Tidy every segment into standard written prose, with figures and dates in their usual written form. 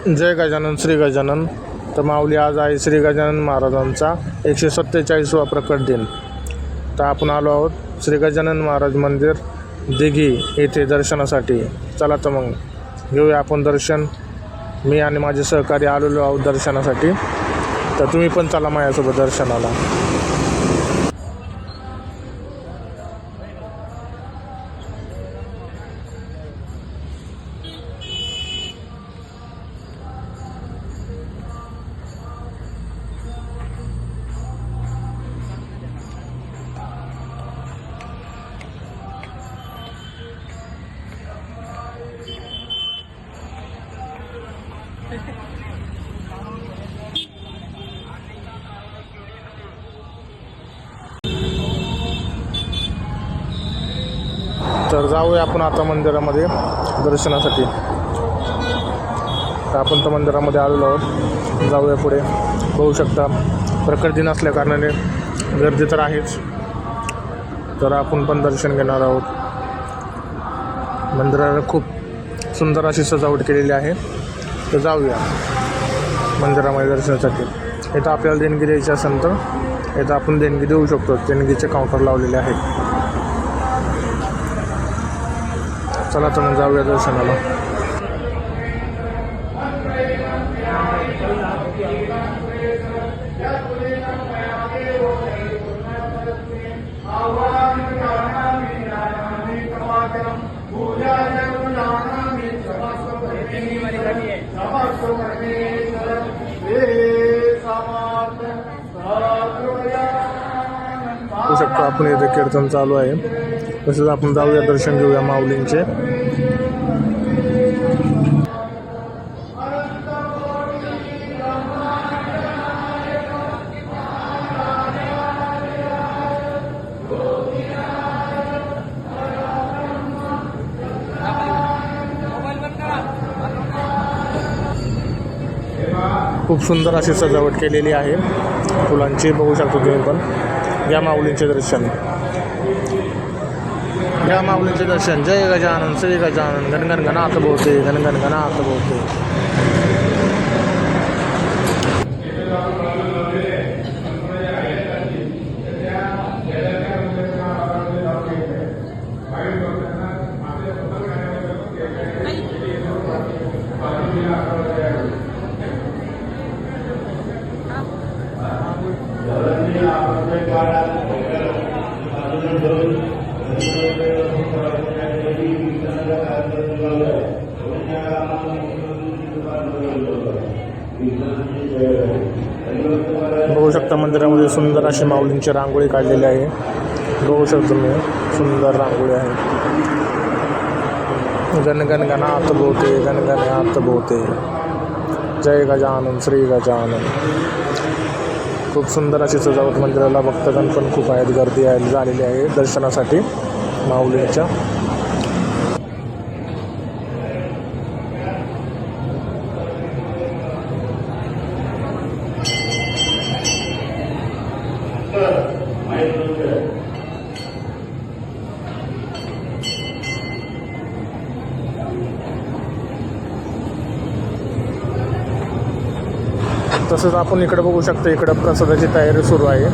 जय गजानन श्री गजानन. तर माऊली आज आहे श्री गजानन महाराजांचा 147वा प्रकट दिन. तर आपण आलो आहोत श्री गजानन महाराज मंदिर दिघी येथे दर्शनासाठी. चला तर मग घेऊया आपण दर्शन. मी आणि माझे सहकारी आलेलो आहोत दर्शनासाठी. तर तुम्ही पण चला माझ्यासोबत दर्शनाला. तर जाऊया आपण आता मंदिरामध्ये दर्शनासाठी. तर आपण तर मंदिरामध्ये आलेलो आहोत. जाऊया पुढे. बघू शकता प्रकट दिन असल्या कारणाने गर्दी तर आहेच. तर आपण पण दर्शन घेणार आहोत. मंदिराला खूप सुंदर अशी सजावट केलेली आहे. तर जाऊया मंदिरामध्ये दर्शनासाठी. इथं आपल्याला देणगी द्यायची असेल तर इथं आपण देणगी देऊ शकतो. देणगीचे काउंटर लावलेले आहेत. चला तर मग जाऊया दर्शनाला. होऊ शकतो आपण इथे कीर्तन चालू आहे. तसंच आपण जाऊया दर्शन घेऊया माऊलींचे. खूप सुंदर अशी सजावट केलेली आहे फुलांची. बघू शकतो तुम्ही पण. घ्या माऊलींचे दर्शन. घ्या माऊलींचे दर्शन. जय गजानन श्री गजानन. गणगण गणात बोलते. गणगण गणात बोलते. बघू शकता मंदिरामध्ये सुंदर अशी माऊलींची रांगोळी काढलेली आहे. बघू शकतो तुम्ही. सुंदर रांगोळी आहे. गणगण गणात बोलते. गणगण गणात बोलते. जय गजानन श्री गजानन. खूप सुंदर अशी सजावट मंदिराला. भक्तगण पण खूप आहेत. गर्दी झालेली आहे दर्शनासाठी माऊलींच्या. तसंच आपण इकडे बघू शकतो. इकडे प्रसादाची तयारी सुरू आहे.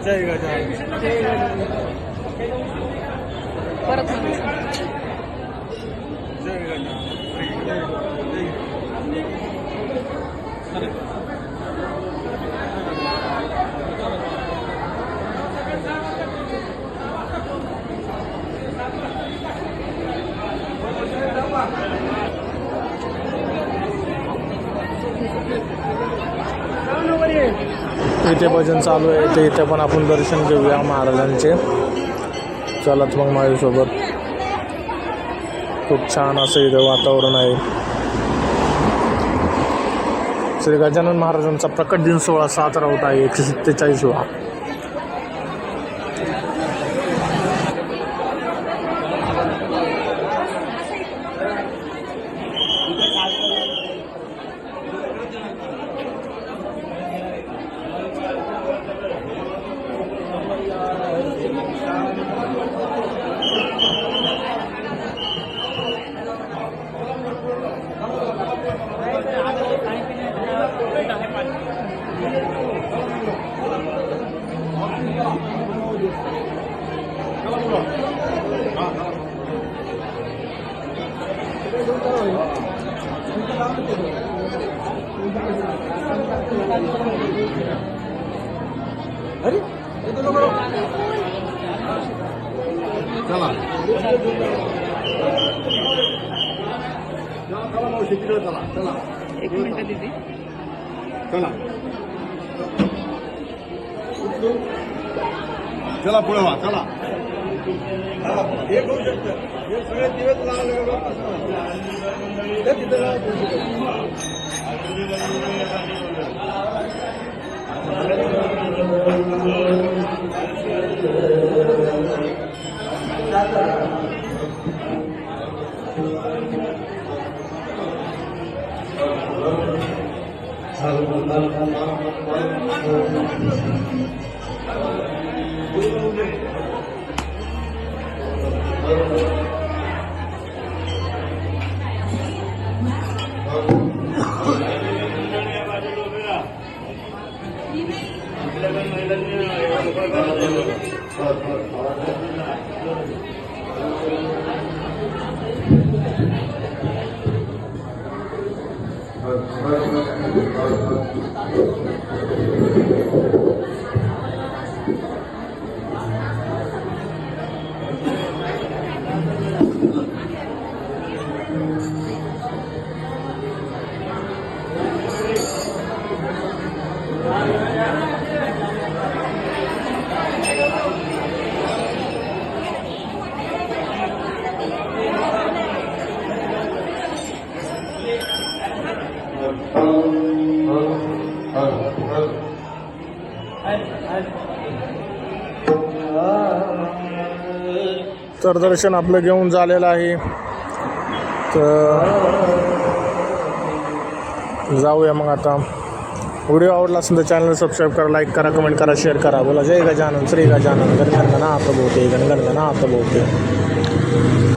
जय गजानन. परत इथे भजन चालू आहे. ते इथे पण आपण दर्शन घेऊया महाराजांचे. चला मग माझ्यासोबत. खूप छान असं इथं वातावरण आहे. श्री गजानन महाराजांचा प्रकट दिन सोहळा 7 राऊत आहे. 147वा. चला मावशी तिकडे चला चला 1 मिनिट दीदी चला चला पुढे व्हा चला हे करू शकतं हे सगळे दिवस लागले तर दर्शन आपलं घेऊन झालेलं आहे. तर जाऊया मग आता. व्हिडिओ आवडला असेल तर चॅनल सबस्क्राईब करा, लाईक करा, कमेंट करा, शेअर करा. बोला जय गजानन श्री गजानन गणगणनाथ बोते गणगणनाथ बोते.